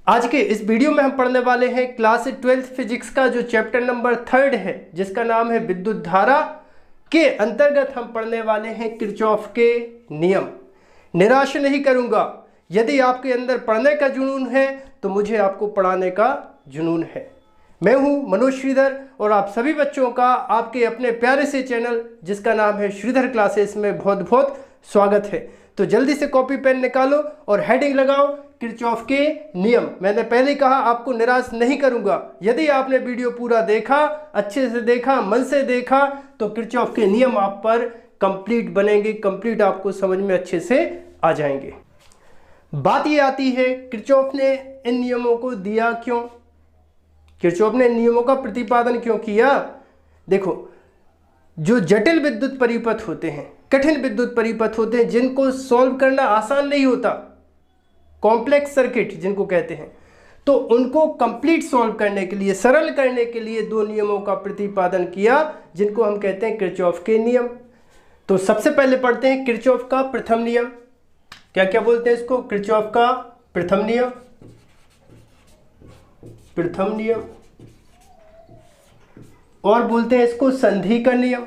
आज के इस वीडियो में हम पढ़ने वाले हैं क्लास 12th फिजिक्स का जो चैप्टर नंबर 3 है जिसका नाम है विद्युत धारा। के अंतर्गत हम पढ़ने वाले हैं किरचॉफ के नियम। निराश नहीं करूंगा, यदि आपके अंदर पढ़ने का जुनून है तो मुझे आपको पढ़ाने का जुनून है। मैं हूं मनोज श्रीधर और आप सभी बच्चों का आपके अपने प्यारे से चैनल जिसका नाम है श्रीधर क्लासेस में बहुत बहुत स्वागत है। तो जल्दी से कॉपी पेन निकालो और हेडिंग लगाओ किरचॉफ के नियम। मैंने पहले ही कहा आपको निराश नहीं करूंगा, यदि आपने वीडियो पूरा देखा, अच्छे से देखा, मन से देखा तो किरचॉफ के नियम आप पर कंप्लीट बनेंगे, कंप्लीट आपको समझ में अच्छे से आ जाएंगे। बात ये आती है किरचॉफ ने इन नियमों को दिया क्यों, किरचॉफ ने इन नियमों का प्रतिपादन क्यों किया। देखो, जो जटिल विद्युत परिपथ होते हैं, कठिन विद्युत परिपथ होते हैं जिनको सॉल्व करना आसान नहीं होता, कॉम्प्लेक्स सर्किट जिनको कहते हैं, तो उनको कंप्लीट सॉल्व करने के लिए, सरल करने के लिए दो नियमों का प्रतिपादन किया जिनको हम कहते हैं किरचॉफ के नियम। तो सबसे पहले पढ़ते हैं किरचॉफ का प्रथम नियम। क्या क्या बोलते हैं इसको? किरचॉफ का प्रथम नियम, प्रथम नियम, और बोलते हैं इसको संधि का नियम,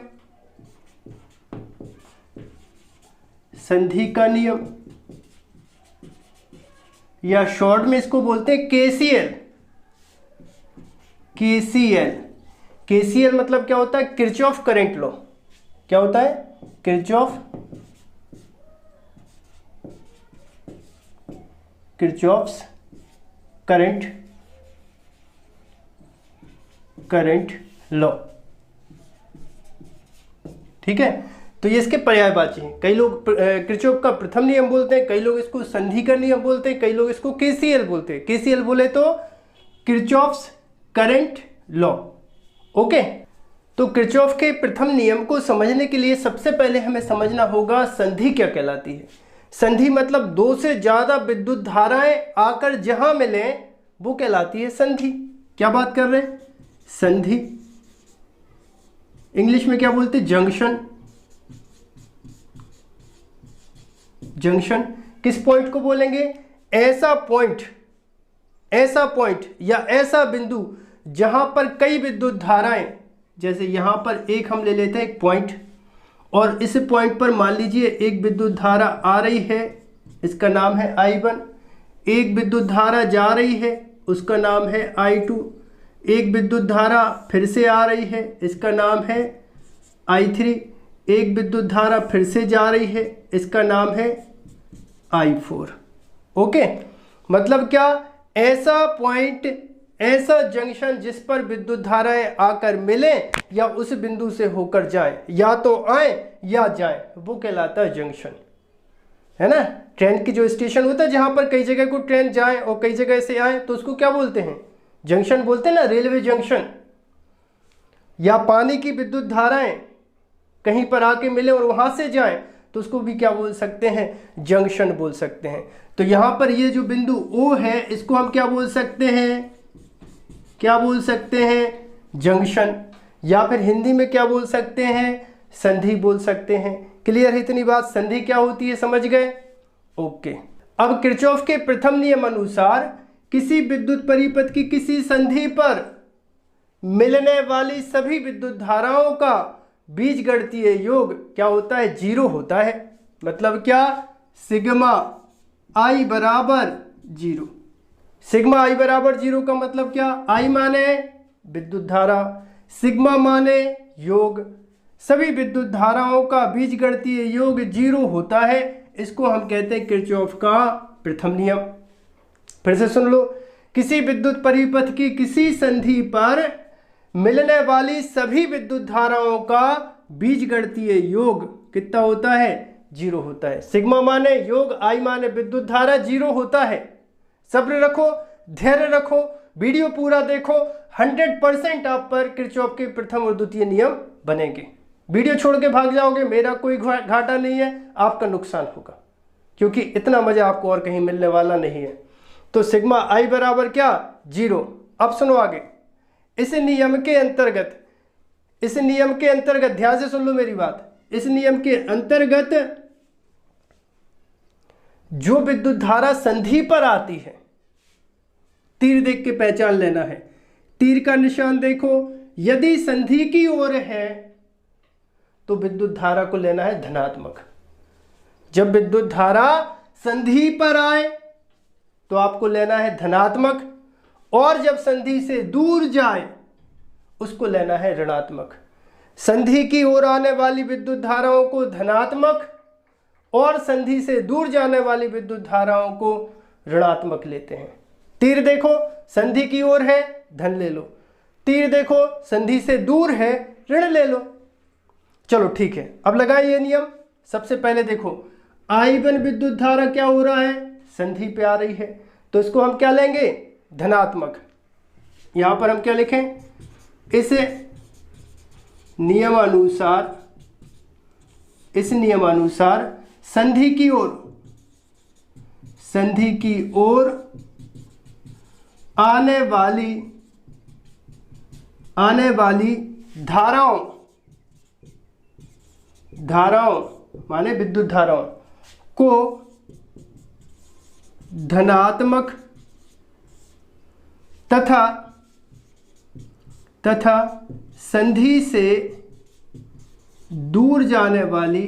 संधि का नियम, या शॉर्ट में इसको बोलते हैं केसीएल। केसीएल, केसीएल मतलब क्या होता है? Kirchhoff current law. क्या होता है? Kirchhoff, Kirchhoff's current law. ठीक है, तो ये इसके पर्यायवाची हैं। कई लोग किरचॉफ का प्रथम नियम बोलते हैं, कई लोग इसको संधि का नियम बोलते हैं, कई लोग इसको केसीएल बोलते हैं। केसीएल बोले तो किरचॉफ्स करंट लॉ। ओके, तो किरचॉफ के प्रथम नियम को समझने के लिए सबसे पहले हमें समझना होगा संधि क्या कहलाती है। संधि मतलब दो से ज्यादा विद्युत धाराएं आकर जहां मिलें वो कहलाती है संधि। क्या बात कर रहे हैं? संधि। इंग्लिश में क्या बोलते हैं? जंक्शन। जंक्शन किस पॉइंट को बोलेंगे? ऐसा पॉइंट, ऐसा पॉइंट या ऐसा बिंदु जहां पर कई विद्युत धाराएं, जैसे यहां पर एक हम ले लेते हैं एक पॉइंट, और इस पॉइंट पर मान लीजिए एक विद्युत धारा आ रही है, इसका नाम है I1। एक विद्युत धारा जा रही है, उसका नाम है I2। एक विद्युत धारा फिर से आ रही है, इसका नाम है I3। एक विद्युत धारा फिर से जा रही है, इसका नाम है I4। ओके, मतलब क्या? ऐसा पॉइंट, ऐसा जंक्शन जिस पर विद्युत धाराएं आकर मिले या उस बिंदु से होकर जाए, या तो आए या जाए, वो कहलाता है जंक्शन। है ना? ट्रेन की जो स्टेशन होता है जहां पर कई जगह को ट्रेन जाए और कई जगह से आए तो उसको क्या बोलते हैं? जंक्शन बोलते हैं ना, रेलवे जंक्शन। या पानी की विद्युत धाराएं कहीं पर आके मिले और वहां से जाए तो उसको भी क्या बोल सकते हैं? जंक्शन बोल सकते हैं। तो यहां पर ये जो बिंदु O है इसको हम क्या बोल सकते हैं? क्या बोल सकते हैं? जंक्शन। या फिर हिंदी में क्या बोल सकते हैं? संधि बोल सकते हैं। क्लियर है इतनी बात? संधि क्या होती है समझ गए? ओके, अब किरचॉफ के प्रथम नियम अनुसार किसी विद्युत परिपथ की किसी संधि पर मिलने वाली सभी विद्युत धाराओं का बीजगणितीय योग क्या होता है? जीरो होता है। मतलब क्या? सिग्मा I बराबर जीरो। सिग्मा I बराबर जीरो का मतलब क्या? I माने विद्युत धारा, सिग्मा माने योग। सभी विद्युत धाराओं का बीजगणितीय योग जीरो होता है। इसको हम कहते हैं किरचॉफ का प्रथम नियम। फिर से सुन लो, किसी विद्युत परिपथ की किसी संधि पर मिलने वाली सभी विद्युत धाराओं का बीजगणितीय योग कितना होता है? जीरो होता है। सिग्मा माने योग, I माने विद्युत धारा, जीरो होता है। सब्र रखो, धैर्य रखो, वीडियो पूरा देखो, 100% आप पर किरचॉफ के प्रथम और द्वितीय नियम बनेंगे। वीडियो छोड़ के भाग जाओगे, मेरा कोई घाटा नहीं है, आपका नुकसान होगा, क्योंकि इतना मजा आपको और कहीं मिलने वाला नहीं है। तो सिग्मा I बराबर क्या? जीरो। अब सुनो आगे, इस नियम के अंतर्गत, इस नियम के अंतर्गत ध्यान से सुन लो मेरी बात, इस नियम के अंतर्गत जो विद्युत धारा संधि पर आती है, तीर देख के पहचान लेना है। तीर का निशान देखो, यदि संधि की ओर है तो विद्युत धारा को लेना है धनात्मक। जब विद्युत धारा संधि पर आए तो आपको लेना है धनात्मक, और जब संधि से दूर जाए उसको लेना है ऋणात्मक। संधि की ओर आने वाली विद्युत धाराओं को धनात्मक और संधि से दूर जाने वाली विद्युत धाराओं को ऋणात्मक लेते हैं। तीर देखो, संधि की ओर है धन ले लो, तीर देखो संधि से दूर है ऋण ले लो। चलो ठीक है, अब लगाए ये नियम। सबसे पहले देखो I1 विद्युत धारा क्या हो रहा है, संधि पे आ रही है, तो इसको हम क्या लेंगे, धनात्मक। यहां पर हम क्या लिखें, इसे नियमानुसार संधि की ओर आने वाली धाराओं माने विद्युत धाराओं को धनात्मक तथा संधि से दूर जाने वाली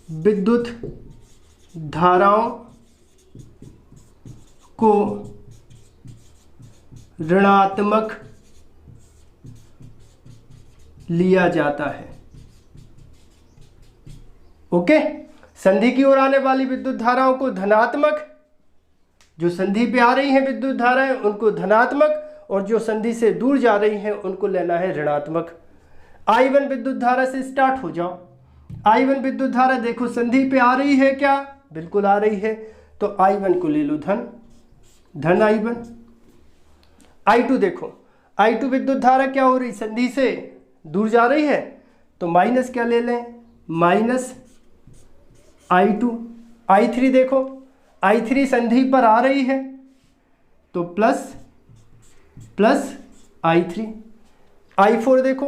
विद्युत धाराओं को ऋणात्मक लिया जाता है। ओके, संधि की ओर आने वाली विद्युत धाराओं को धनात्मक, जो संधि पे आ रही हैं विद्युत धाराएं उनको धनात्मक, और जो संधि से दूर जा रही हैं उनको लेना है ऋणात्मक। I1 विद्युत धारा से स्टार्ट हो जाओ। I1 विद्युत धारा देखो संधि पे आ रही है क्या, बिल्कुल आ रही है, तो I1 को ले लो धन I1। I2 देखो, I2 विद्युत धारा क्या हो रही, संधि से दूर जा रही है, तो माइनस क्या ले लें, माइनस I2। I3 देखो, I3 संधि पर आ रही है तो प्लस I3। I4 देखो,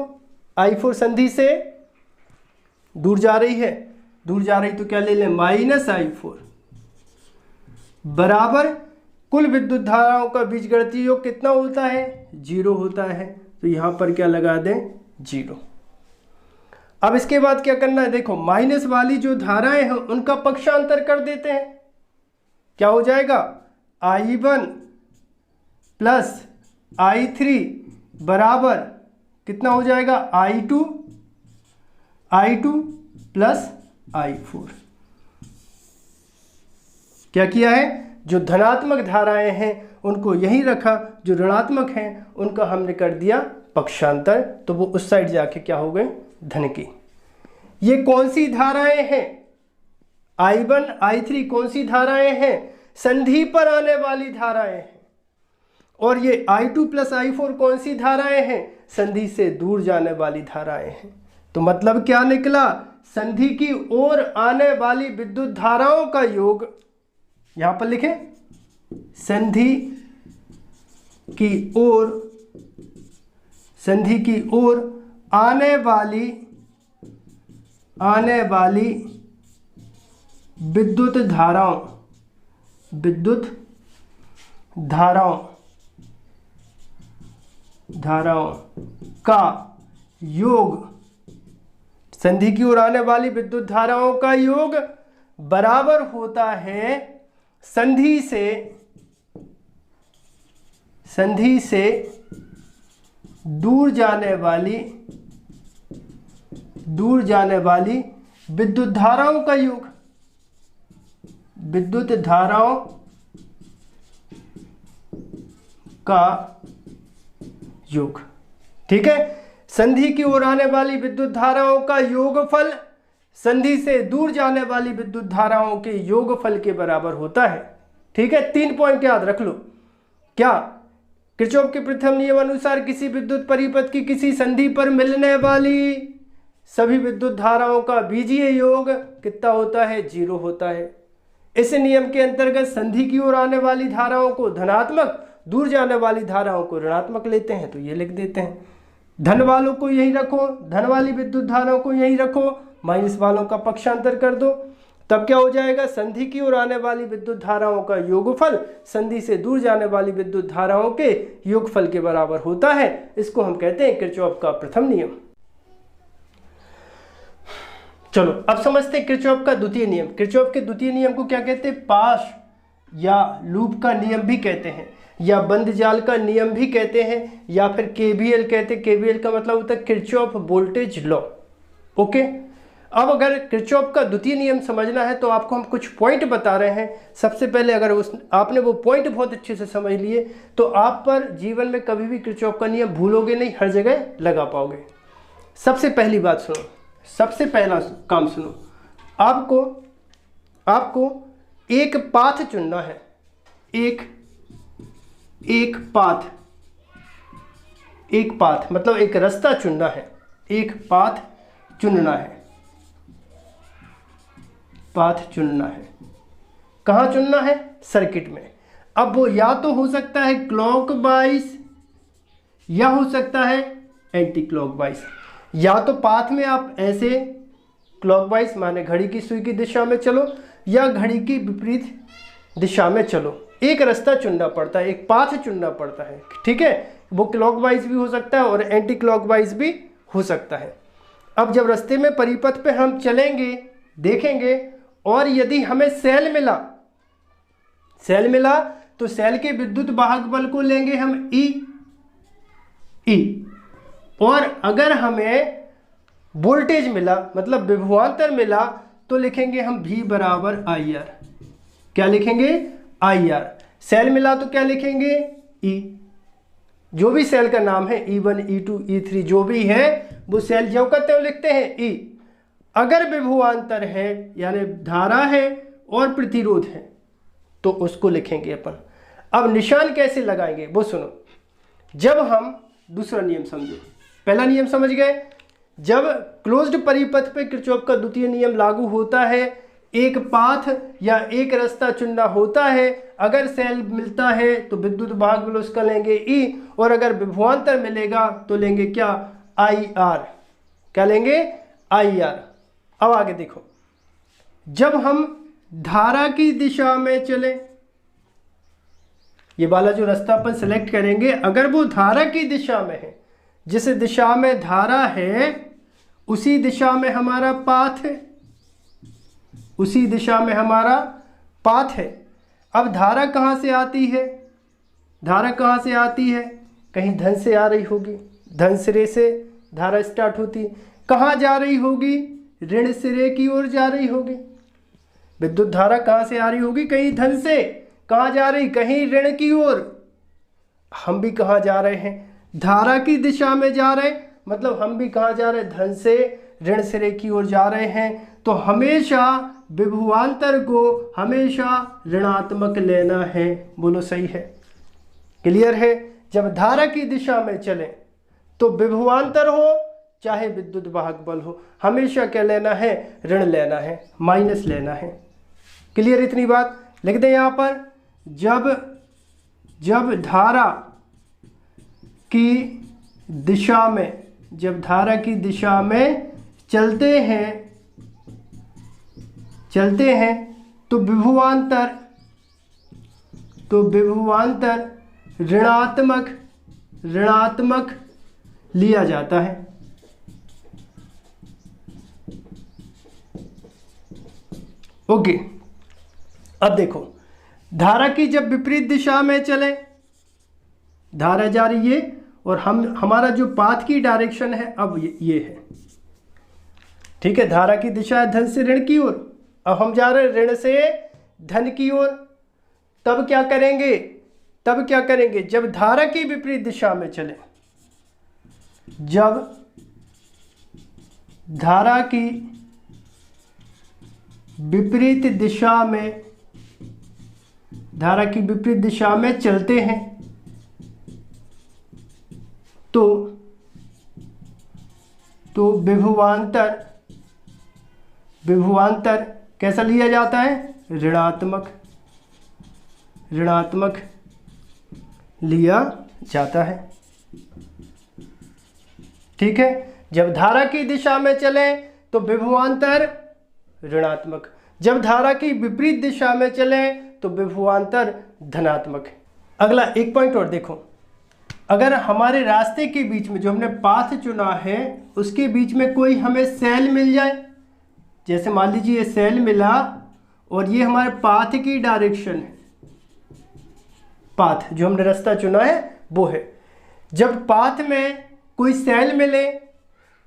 I4 संधि से दूर जा रही तो क्या ले लें, माइनस I4 बराबर कुल विद्युत धाराओं का बीजगणितीय योग कितना होता है, 0 होता है, तो यहां पर क्या लगा दें, 0। अब इसके बाद क्या करना है, देखो माइनस वाली जो धाराएं हैं उनका पक्षांतर कर देते हैं। क्या हो जाएगा, I1 प्लस I3 बराबर कितना हो जाएगा, I2 प्लस I4। क्या किया है, जो धनात्मक धाराएं हैं उनको यहीं रखा, जो ऋणात्मक हैं उनका हमने कर दिया पक्षांतर, तो वो उस साइड जाके क्या हो गए, धन की। ये कौन सी धाराएं हैं, I1 I3 कौन सी धाराएं हैं, संधि पर आने वाली धाराएं हैं, और ये I2 प्लस I4 कौन सी धाराएं हैं, संधि से दूर जाने वाली धाराएं हैं। तो मतलब क्या निकला, संधि की ओर आने वाली विद्युत धाराओं का योग, यहां पर लिखें, संधि की ओर आने वाली विद्युत धाराओं का योग, संधि की ओर आने वाली विद्युत धाराओं का योग बराबर होता है संधि से दूर जाने वाली विद्युत धाराओं का योग, विद्युत धाराओं का योग। ठीक है, संधि की ओर आने वाली विद्युत धाराओं का योगफल संधि से दूर जाने वाली विद्युत धाराओं के योगफल के बराबर होता है। ठीक है, 3 पॉइंट याद रख लो। क्या, किरचॉफ के प्रथम नियम अनुसार किसी विद्युत परिपथ की किसी संधि पर मिलने वाली सभी विद्युत धाराओं का बीजीय योग कितना होता है, 0 होता है। इस नियम के अंतर्गत संधि की ओर आने वाली धाराओं को धनात्मक, दूर जाने वाली धाराओं को ऋणात्मक लेते हैं, तो ये लिख देते हैं। धन वालों को यहीं रखो, धन वाली विद्युत धाराओं को यहीं रखो, माइनस वालों का पक्षांतर कर दो। तब क्या हो जाएगा, संधि की ओर आने वाली विद्युत धाराओं का योगफल संधि से दूर जाने वाली विद्युत धाराओं के योगफल के बराबर होता है। इसको हम कहते हैं किरचॉफ का प्रथम नियम। चलो अब समझते हैं किरचॉफ का द्वितीय नियम। किरचॉफ के द्वितीय नियम को क्या कहते हैं, पाश या लूप का नियम भी कहते हैं, या बंद जाल का नियम भी कहते हैं, या फिर केवीएल कहते हैं। केवीएल का मतलब होता है किरचॉफ वोल्टेज लॉ। ओके, अब अगर किरचॉफ का द्वितीय नियम समझना है तो आपको हम कुछ पॉइंट बता रहे हैं। सबसे पहले अगर आपने वो पॉइंट बहुत अच्छे से समझ लिए तो आप पर जीवन में कभी भी किरचॉफ का नियम भूलोगे नहीं, हर जगह लगा पाओगे। सबसे पहली बात सुनो, सबसे पहला काम सुनो, आपको एक पाथ चुनना है। एक पाथ मतलब एक रास्ता चुनना है, एक पाथ चुनना है। कहाँ चुनना है, सर्किट में। अब वो या तो हो सकता है क्लॉकवाइज या हो सकता है एंटी क्लॉकवाइज। या तो पाथ में आप ऐसे क्लॉकवाइज माने घड़ी की सुई की दिशा में चलो, या घड़ी की विपरीत दिशा में चलो। एक रास्ता चुनना पड़ता है, एक पाथ चुनना पड़ता है, ठीक है। वो क्लॉकवाइज भी हो सकता है और एंटी क्लॉकवाइज भी हो सकता है। अब जब रास्ते में परिपथ पे हम चलेंगे, देखेंगे, और यदि हमें सेल मिला तो सेल के विद्युत वाहक बल को लेंगे हम ई। और अगर हमें वोल्टेज मिला मतलब विभवांतर मिला तो लिखेंगे हम V बराबर IR। क्या लिखेंगे, IR। सेल मिला तो क्या लिखेंगे, E। जो भी सेल का नाम है E1 E2 E3 जो भी है वो सेल ज्यों का त्यों लिखते हैं E। अगर विभवांतर है यानी धारा है और प्रतिरोध है तो उसको लिखेंगे अपन। अब निशान कैसे लगाएंगे वो सुनो। जब हम दूसरा नियम समझो, पहला नियम समझ गए, जब क्लोज्ड परिपथ पे किरचॉफ का द्वितीय नियम लागू होता है, एक पाथ या एक रास्ता चुनना होता है। अगर सेल मिलता है तो विद्युत वाहक बल उसका लेंगे E, और अगर विभवांतर मिलेगा तो लेंगे क्या, IR। क्या लेंगे, IR। अब आगे देखो, जब हम धारा की दिशा में चले, ये वाला जो रास्ता अपन सेलेक्ट करेंगे, अगर वो धारा की दिशा में है, जिस दिशा में धारा है उसी दिशा में हमारा पाथ है, उसी दिशा में हमारा पाथ है। अब धारा कहाँ से आती है, धारा कहाँ से आती है, कहीं धन से आ रही होगी, धन सिरे से धारा स्टार्ट होती। कहाँ जा रही होगी, ऋण सिरे की ओर जा रही होगी। विद्युत धारा कहाँ से आ रही होगी, कहीं धन से। कहाँ जा रही, कहीं ऋण की ओर। हम भी कहाँ जा रहे हैं, धारा की दिशा में जा रहे हैं, मतलब हम भी कहाँ जा रहे हैं, धन से ऋण सिरे की ओर जा रहे हैं। तो हमेशा विभवांतर को हमेशा ऋणात्मक लेना है। बोलो सही है, क्लियर है। जब धारा की दिशा में चले तो विभवांतर हो चाहे विद्युत वाहक बल हो, हमेशा क्या लेना है, ऋण लेना है, माइनस लेना है। क्लियर, इतनी बात लिख दें यहाँ पर। जब धारा की दिशा में, जब धारा की दिशा में चलते हैं तो विभवांतर ऋणात्मक लिया जाता है। ओके, अब देखो, धारा की जब विपरीत दिशा में चले, धारा जा रही है और हमारा जो पाथ की डायरेक्शन है अब ये है, ठीक है। धारा की दिशा है धन से ऋण की ओर, अब हम जा रहे हैं ऋण से धन की ओर। तब क्या करेंगे, जब धारा की विपरीत दिशा में चले, जब धारा की विपरीत दिशा में चलते हैं तो विभवांतर कैसा लिया जाता है, ऋणात्मक लिया जाता है, ठीक है। जब धारा की दिशा में चले तो विभवांतर ऋणात्मक। जब धारा की विपरीत दिशा में चले तो विभवांतर धनात्मक है। अगला एक पॉइंट और देखो, अगर हमारे रास्ते के बीच में जो हमने पाथ चुना है उसके बीच में कोई हमें सेल मिल जाए, जैसे मान लीजिए ये सेल मिला और ये हमारे पाथ की डायरेक्शन है, पाथ जो हमने रास्ता चुना है वो है। जब पाथ में कोई सेल मिले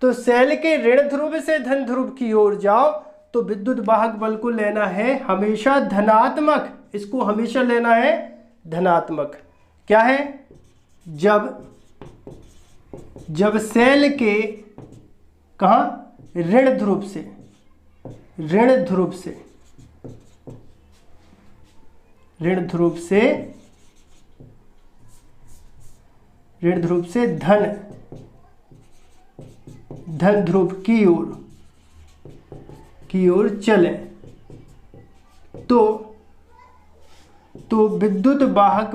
तो सेल के ऋण ध्रुव से धन ध्रुव की ओर जाओ तो विद्युत वाहक बल को लेना है हमेशा धनात्मक, इसको हमेशा लेना है धनात्मक। क्या है, जब सेल के कहाँ ऋण ध्रुव से धन ध्रुव की ओर चले तो विद्युत वाहक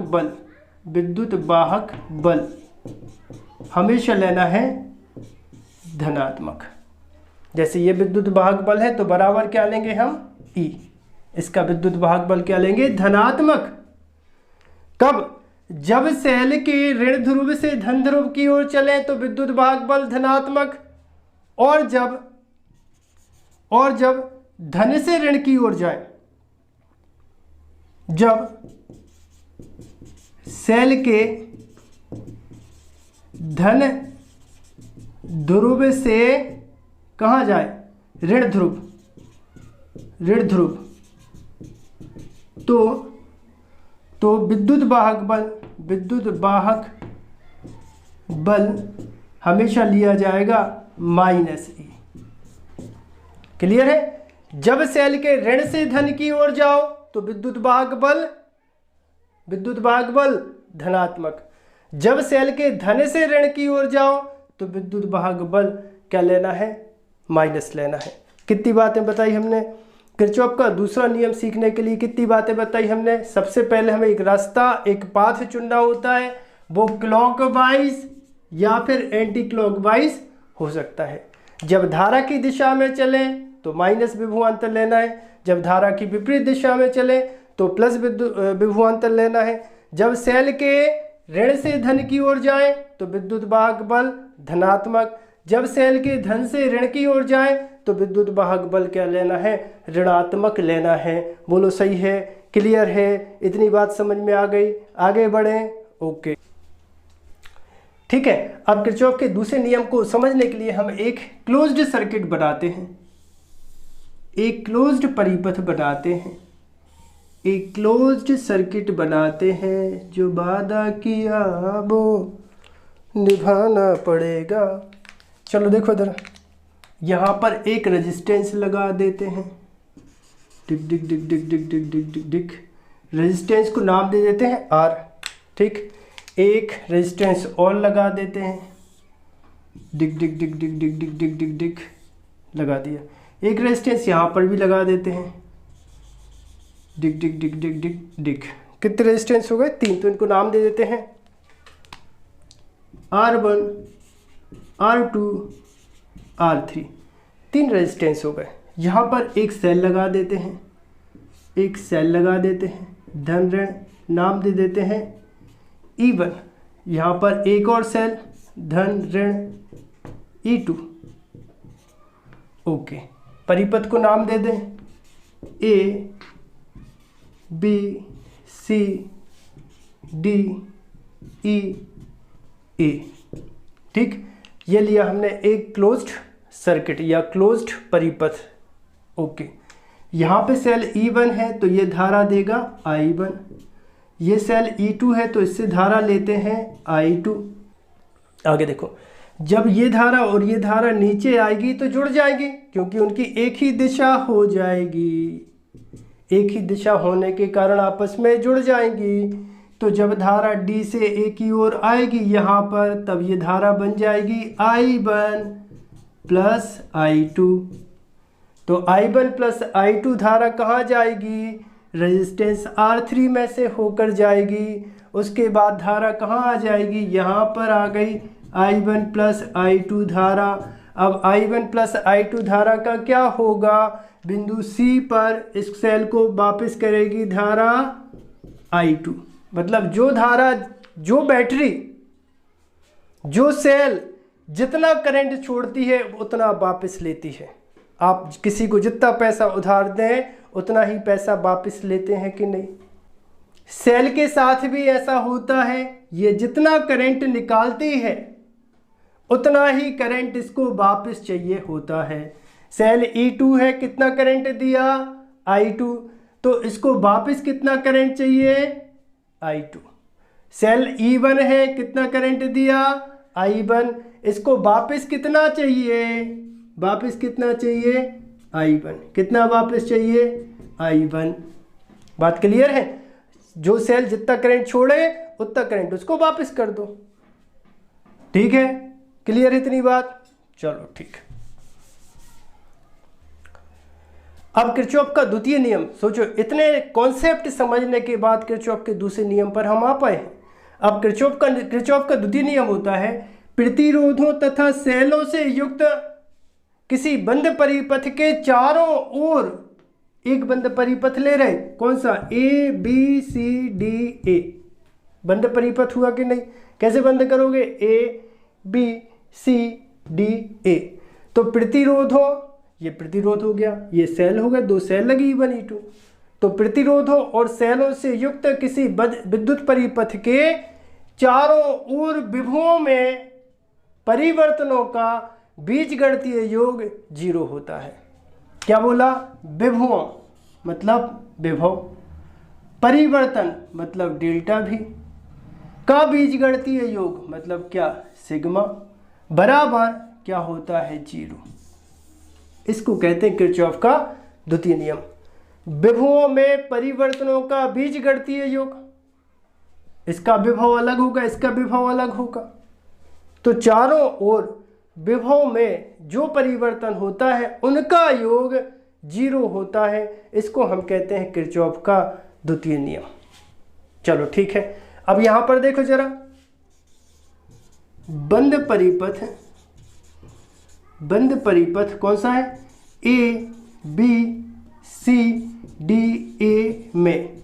बल हमेशा लेना है धनात्मक। जैसे ये विद्युत वाहक बल है तो बराबर क्या लेंगे हम E, इसका विद्युत वाहक बल क्या लेंगे धनात्मक। कब, जब सेल के ऋण ध्रुव से धन ध्रुव की ओर चले तो विद्युत वाहक बल धनात्मक, और जब धन से ऋण की ओर जाए, जब सेल के धन ध्रुव से कहाँ जाए ऋण ध्रुव तो विद्युत वाहक बल हमेशा लिया जाएगा -E। क्लियर है। जब सेल के ऋण से धन की ओर जाओ तो विद्युत वाहक बल धनात्मक। जब सेल के धन से ऋण की ओर जाओ तो विद्युत वाहक बल क्या लेना है माइनस लेना है। कितनी बातें बताई हमने। किरचॉफ का दूसरा नियम सीखने के लिए कितनी बातें बताई हमने। सबसे पहले हमें एक रास्ता, एक पाथ चुनना होता है, वो क्लॉकवाइज या फिर एंटी क्लॉकवाइज हो सकता है। जब धारा की दिशा में चले तो माइनस विभवांतर लेना है, जब धारा की विपरीत दिशा में चले तो प्लस विभवांतर लेना है। जब सेल के ऋण से धन की ओर जाए तो विद्युत वाहक बल धनात्मक, जब सेल के धन से ऋण की ओर जाए तो विद्युत वाहक बल क्या लेना है ऋणात्मक लेना है। बोलो सही है, क्लियर है, इतनी बात समझ में आ गई। आगे बढ़ें। ओके ठीक है। अब किरचॉफ के दूसरे नियम को समझने के लिए हम एक क्लोज्ड सर्किट बनाते हैं, एक क्लोज्ड परिपथ बनाते हैं, एक क्लोज्ड सर्किट बनाते हैं। जो वादा किया वो निभाना पड़ेगा। चलो देखो इधर, यहाँ पर एक रेजिस्टेंस लगा देते हैं, Dick Dick Dick Dick Dick Dick Dick Dick Dick. Resistance को नाम दे देते हैं R। ठीक, एक रेजिस्टेंस और लगा देते हैं, Dick Dick Dick Dick Dick Dick Dick Dick Dick लगा दिया। एक रेजिस्टेंस यहाँ पर भी लगा देते हैं, Dick Dick Dick Dick Dick Dick. कितने रेजिस्टेंस हो गए 3, तो इनको नाम दे देते हैं R1 R2 R3। 3 रेजिस्टेंस हो गए। यहाँ पर एक सेल लगा देते हैं, एक सेल लगा देते हैं, धन ऋण नाम दे देते हैं E1। यहाँ पर एक और सेल धन ऋण E2। ओके, परिपथ को नाम दे दें A B C D E A। ठीक, ये लिया हमने एक क्लोज्ड सर्किट या क्लोज्ड परिपथ। ओके, यहाँ पे सेल E1 है तो ये धारा देगा I1, ये सेल E2 है तो इससे धारा लेते हैं I2। आगे देखो, जब ये धारा और ये धारा नीचे आएगी तो जुड़ जाएगी, क्योंकि उनकी एक ही दिशा हो जाएगी, एक ही दिशा होने के कारण आपस में जुड़ जाएंगी। तो जब धारा D से A की ओर आएगी यहाँ पर, तब ये धारा बन जाएगी I1 प्लस I2। तो I1 प्लस I2 धारा कहाँ जाएगी, रेजिस्टेंस R3 में से होकर जाएगी। उसके बाद धारा कहाँ आ जाएगी, यहाँ पर आ गई I1 प्लस I2 धारा अब I1 प्लस I2 धारा का क्या होगा, बिंदु C पर इस सेल को वापस करेगी धारा I2। मतलब जो धारा, जो बैटरी, जो सेल जितना करंट छोड़ती है उतना वापस लेती है। आप किसी को जितना पैसा उधार दें उतना ही पैसा वापस लेते हैं कि नहीं। सेल के साथ भी ऐसा होता है, ये जितना करंट निकालती है उतना ही करंट इसको वापस चाहिए होता है। सेल E2 है, कितना करंट दिया I2, तो इसको वापस कितना करंट चाहिए I2। सेल E1 है, कितना करंट दिया I1, इसको वापस कितना चाहिए, वापस कितना चाहिए I1, कितना वापस चाहिए I1। बात क्लियर है। जो सेल जितना करंट छोड़े उतना करंट उसको वापस कर दो। ठीक है, क्लियर है इतनी बात। चलो ठीक। अब किरचॉफ का द्वितीय नियम, सोचो इतने कॉन्सेप्ट समझने के बाद किरचॉफ के दूसरे नियम पर हम आ पाए हैं। अब किरचॉफ का द्वितीय नियम होता है, प्रतिरोधों तथा सेलों से युक्त किसी बंद परिपथ के चारों ओर एक बंद परिपथ ले रहे, कौन सा, A B C D A। बंद परिपथ हुआ कि नहीं, कैसे बंद करोगे, A B C D A। तो प्रतिरोधों, ये प्रतिरोध हो गया, ये सेल हो गया, दो सेल लगी E1 E2। तो प्रतिरोधों और सेलों से युक्त किसी विद्युत परिपथ के चारों ओर विभवों में परिवर्तनों का बीजगणितीय योग 0 होता है। क्या बोला, विभवों मतलब विभव, परिवर्तन मतलब डेल्टा भी, का बीजगणितीय योग मतलब क्या, सिग्मा, बराबर क्या होता है 0। इसको कहते हैं किरचॉफ का द्वितीय नियम। विभवों में परिवर्तनों का बीजगणितीय योग, इसका विभव अलग होगा, इसका विभव अलग होगा। तो चारों ओर विभव में जो परिवर्तन होता है उनका योग 0 होता है। इसको हम कहते हैं किरचॉफ का द्वितीय नियम। चलो ठीक है। अब यहां पर देखो जरा, बंद परिपथ कौन सा है, A B C D A में।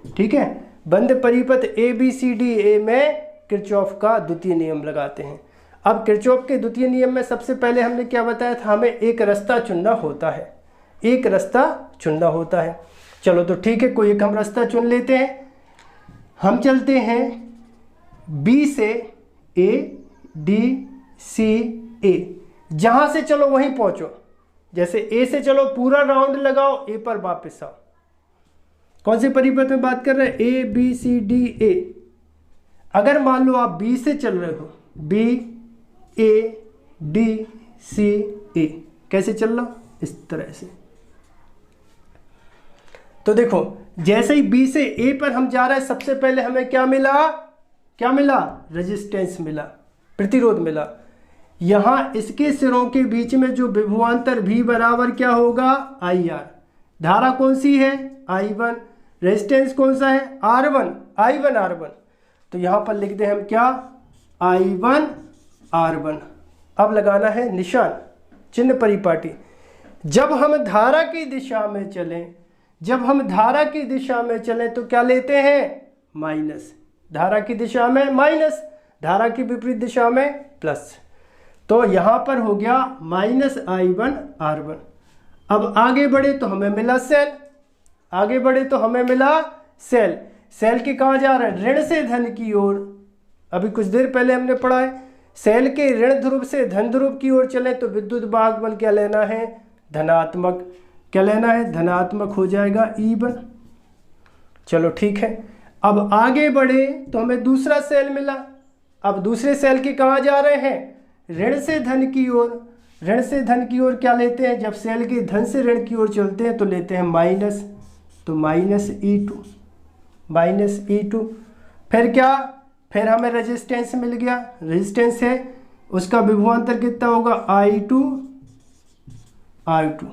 ठीक है, बंद परिपथ A B C D A में किरचॉफ का द्वितीय नियम लगाते हैं। अब किरचॉफ के द्वितीय नियम में सबसे पहले हमने क्या बताया था, हमें एक रास्ता चुनना होता है, एक रास्ता चुनना होता है। चलो तो ठीक है, कोई एक हम रास्ता चुन लेते हैं। हम चलते हैं B से A D C A, जहां से चलो वहीं पहुंचो। जैसे A से चलो पूरा राउंड लगाओ, A पर वापस आओ। कौन से परिपथ में बात कर रहे हैं, A B C D A। अगर मान लो आप B से चल रहे हो, B A D C A, कैसे चल रहा, इस तरह से। तो देखो जैसे ही B से A पर हम जा रहे हैं, सबसे पहले हमें क्या मिला, रेजिस्टेंस मिला, प्रतिरोध मिला। यहां इसके सिरों के बीच में जो विभवांतर V बराबर क्या होगा, IR। धारा कौन सी है, I1। रेजिस्टेंस कौन सा है, I1 R1। तो यहां पर लिख दे हम क्या, I1 R1। अब लगाना है निशान, चिन्ह परिपाटी। जब हम धारा की दिशा में चलें, तो क्या लेते हैं, माइनस। धारा की दिशा में माइनस, धारा की विपरीत दिशा में प्लस। तो यहां पर हो गया -I1 R1। अब आगे बढ़े तो हमें मिला सेल। सेल के कहाँ जा रहा है, ऋण से धन की ओर। अभी कुछ देर पहले हमने पढ़ा है, सेल के ऋण ध्रुव से धन ध्रुव की ओर चले तो विद्युत भागबल क्या लेना है, धनात्मक। क्या लेना है, धनात्मक हो जाएगा E1। चलो ठीक है। अब आगे बढ़े तो हमें दूसरा सेल मिला। अब दूसरे सेल के कहाँ जा रहे हैं, ऋण से धन की ओर। ऋण से धन की ओर क्या लेते हैं, जब सेल के धन से ऋण की ओर चलते हैं तो लेते हैं माइनस। तो -E2। फिर क्या, फिर हमें रेजिस्टेंस मिल गया। रेजिस्टेंस है, उसका विभवांतर कितना होगा, I2 R2।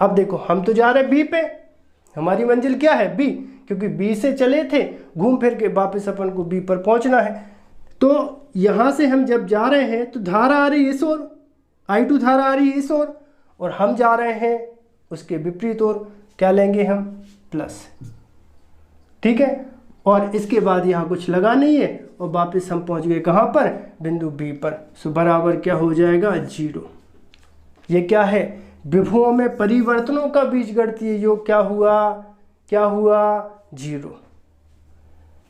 अब देखो हम तो जा रहे हैं B पे, हमारी मंजिल क्या है, B, क्योंकि B से चले थे, घूम फिर के वापस अपन को B पर पहुंचना है। तो यहां से हम जब जा रहे हैं तो धारा आ रही है इस ओर, I2 धारा आ रही है इस ओर और हम जा रहे हैं उसके विपरीत ओर, क्या लेंगे हम, प्लस। ठीक है, और इसके बाद यहाँ कुछ लगा नहीं है और वापस हम पहुँच गए कहाँ पर, बिंदु बी पर। सो बराबर क्या हो जाएगा, 0। ये क्या है, विभवों में परिवर्तनों का बीजगणितीय योग क्या हुआ 0।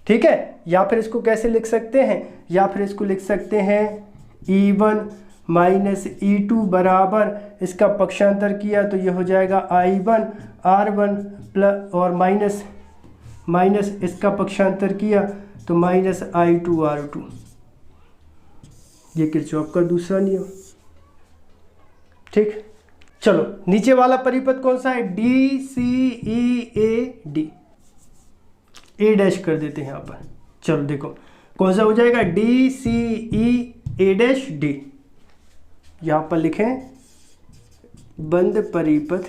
ठीक है, या फिर इसको कैसे लिख सकते हैं, या फिर इसको लिख सकते हैं E1 माइनस E2 बराबर, इसका पक्षांतर किया तो ये हो जाएगा I1 R1 प्लस और माइनस इसका पक्षांतर किया तो माइनस I2 R2। ये किरचॉफ का दूसरा नियम। ठीक, चलो नीचे वाला परिपथ कौन सा है, DCEAD, ए डैश कर देते हैं यहाँ पर। चलो देखो कौन सा हो जाएगा, DCEAD। यहाँ पर लिखें बंद परिपथ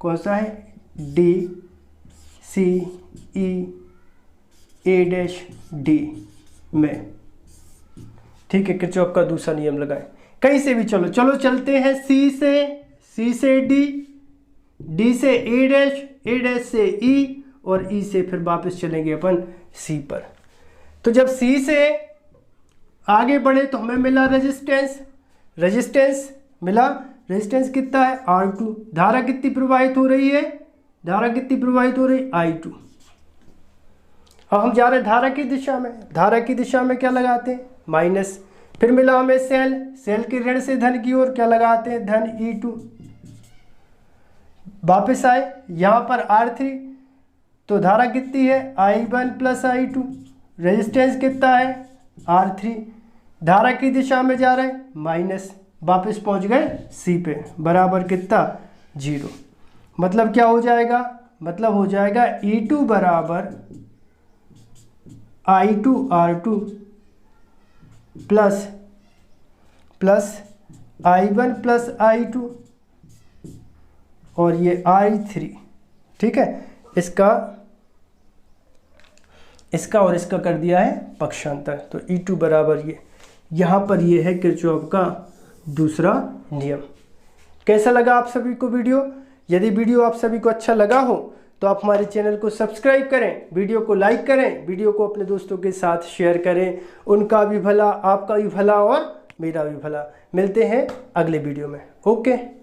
कौन सा है, DCEAD में। ठीक है, किरचॉफ का दूसरा नियम लगाएं कहीं से भी। चलो चलते हैं C से D, D से A डैश से E और E से फिर वापस चलेंगे अपन C पर। तो जब C से आगे बढ़े तो हमें मिला रेजिस्टेंस मिला। रेजिस्टेंस कितना है, R2। धारा कितनी प्रवाहित हो रही है, I2। अब हम जा रहे हैं धारा की दिशा में क्या लगाते हैं, माइनस। फिर मिला हमें सेल के ऋण से धन की ओर क्या लगाते हैं, धन E2। वापस आए यहाँ पर R3, तो धारा कितनी है, I1 प्लस I2। रेजिस्टेंस कितना है, R3। धारा की दिशा में जा रहे हैं, माइनस। वापस पहुँच गए C पे, बराबर कितना, 0। मतलब क्या हो जाएगा, मतलब हो जाएगा E2 बराबर I2 R2 plus I1 plus I2 और ये I3। ठीक है, इसका और इसका कर दिया है पक्षांतर, तो E2 बराबर ये। यहाँ पर ये है किरचॉफ का दूसरा नियम। कैसा लगा आप सभी को वीडियो? यदि वीडियो आप सभी को अच्छा लगा हो तो आप हमारे चैनल को सब्सक्राइब करें, वीडियो को लाइक करें, वीडियो को अपने दोस्तों के साथ शेयर करें। उनका भी भला, आपका भी भला और मेरा भी भला। मिलते हैं अगले वीडियो में। ओके।